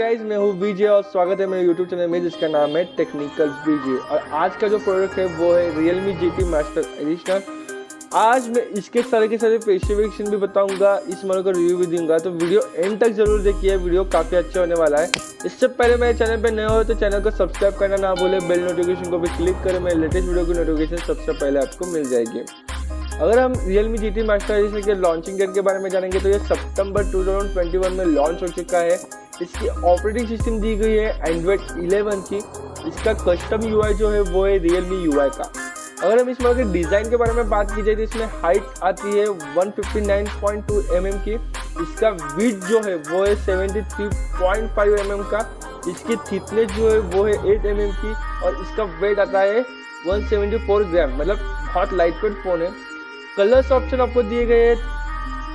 Guys, मैं हूँ विजय और स्वागत है मेरे YouTube चैनल में जिसका नाम है टेक्निकल विजय। और आज का जो प्रोडक्ट है वो है Realme GT मास्टर एडिशनल। आज मैं इसके सारे के सारे स्पेसिफिकेशन भी बताऊंगा, इस मॉडल का रिव्यू भी दूंगा, तो वीडियो एंड तक जरूर देखिए। वीडियो काफ़ी अच्छा होने वाला है। इससे पहले मेरे चैनल पे नए हो तो चैनल को सब्सक्राइब करना ना भूले, बेल नोटिफिकेशन को भी क्लिक करें, मेरे लेटेस्ट वीडियो की नोटिफिकेशन सबसे पहले आपको मिल जाएगी। अगर हम Realme GT मास्टर एडिशन के लॉन्चिंग डेट के बारे में जानेंगे तो ये सितंबर 2021 में लॉन्च हो चुका है। इसकी ऑपरेटिंग सिस्टम दी गई है एंड्रॉइड 11 की। इसका कस्टम यूआई जो है वो है Realme यूआई का। अगर हम इस मॉडल के डिज़ाइन के बारे में बात की जाए तो इसमें हाइट आती है 159.2 mm की। इसका विड्थ जो है वो है 73.5 mm का। इसकी थिकनेस जो है वो है 8 mm की और इसका वेट आता है 174 ग्राम, मतलब बहुत लाइट वेट फ़ोन है। कलर्स ऑप्शन आपको दिए गए हैं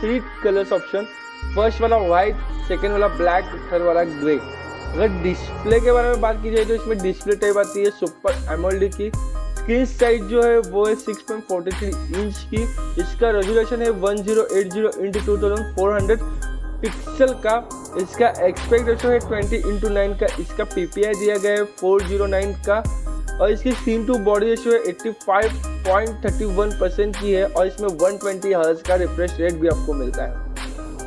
3 कलर्स ऑप्शन। फर्स्ट वाला वाइट, सेकेंड वाला ब्लैक, थर्ड वाला ग्रे। अगर डिस्प्ले के बारे में बात की जाए तो इसमें डिस्प्ले टाइप आती है सुपर एमोलेड की। स्क्रीन साइज जो है वो है 6.43 इंच की। इसका रेजोल्यूशन है 1080x2400 पिक्सल का। इसका एस्पेक्ट रेशियो है 20:9 का। इसका पीपीआई दिया गया है 409 का और इसकी स्क्रीन टू बॉडी रेशियो है 85.31% की है और इसमें 120 हर्ट्ज का रिफ्रेश रेट भी आपको मिलता है।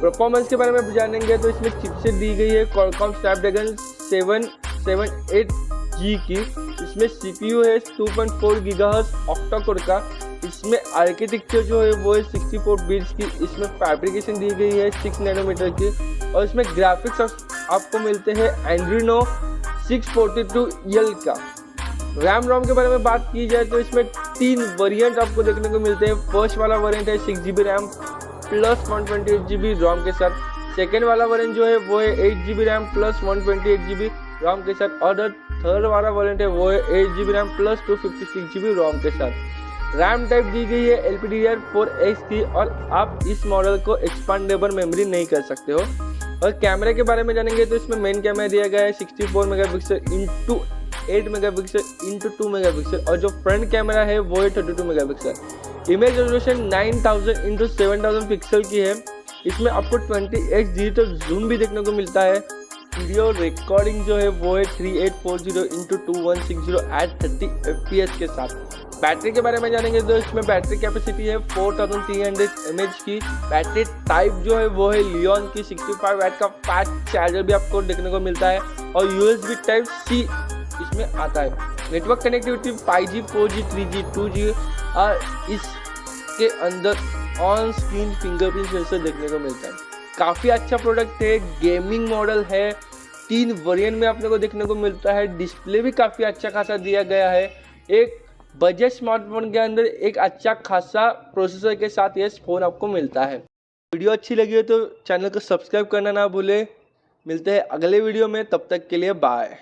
परफॉर्मेंस के बारे में जानेंगे तो इसमें चिपसेट दी गई है Qualcomm स्नैपड्रैगन 778G की। इसमें CPU है 2.4 गीगाहर्ट्ज ऑक्टा कोर का। इसमें आर्किटेक्चर जो है वो है 64 बिट्स की। इसमें फैब्रिकेशन दी गई है 6 नैनोमीटर की और इसमें ग्राफिक्स आपको मिलते हैं एंड्रीनो 642L का। रैम रोम के बारे में बात की जाए तो इसमें 3 वेरिएंट आपको देखने को मिलते हैं। फर्स्ट वाला वेरिएंट है 6GB रैम प्लस 128GB रोम के साथ। सेकेंड वाला वेरिएंट जो है वो है 8GB रैम प्लस 128GB रोम के साथ और थर्ड वाला वेरिएंट है वो है 8GB रैम प्लस 256GB रोम के साथ। रैम टाइप दी गई है LPDDR4X की और आप इस मॉडल को एक्सपांडेबल मेमोरी नहीं कर सकते हो। और कैमरे के बारे में जानेंगे तो इसमें मेन कैमरा दिया गया है 64 megapixel into 8 megapixel into 2 megapixel और जो फ्रंट कैमरा है वो है 32 megapixel. Image resolution 9000 into 7000 pixel की है। इसमें आपको 20x डिजिटल जूम भी देखने को मिलता है। वीडियो रिकॉर्डिंग जो है वो है 3840 इंटू 2160 एट 30 fps के साथ। बैटरी के बारे में जानेंगे तो इसमें बैटरी कैपेसिटी है 4300 mAh की। बैटरी टाइप जो है वो है लियोन की। 65 वाट का फास्ट चार्जर भी आपको देखने को मिलता है और USB टाइप C इसमें आता है। Network connectivity 5G 4G 3G 2G और इसके अंदर ऑन स्क्रीन फिंगरप्रिंट सेंसर देखने को मिलता है। काफ़ी अच्छा प्रोडक्ट है, गेमिंग मॉडल है। 3 वेरिएंट में अपने को देखने को मिलता है। डिस्प्ले भी काफ़ी अच्छा खासा दिया गया है। एक बजट स्मार्टफोन के अंदर एक अच्छा खासा प्रोसेसर के साथ ये फ़ोन आपको मिलता है। वीडियो अच्छी लगी हो तो चैनल को सब्सक्राइब करना ना भूले। मिलते हैं अगले वीडियो में, तब तक के लिए बाय।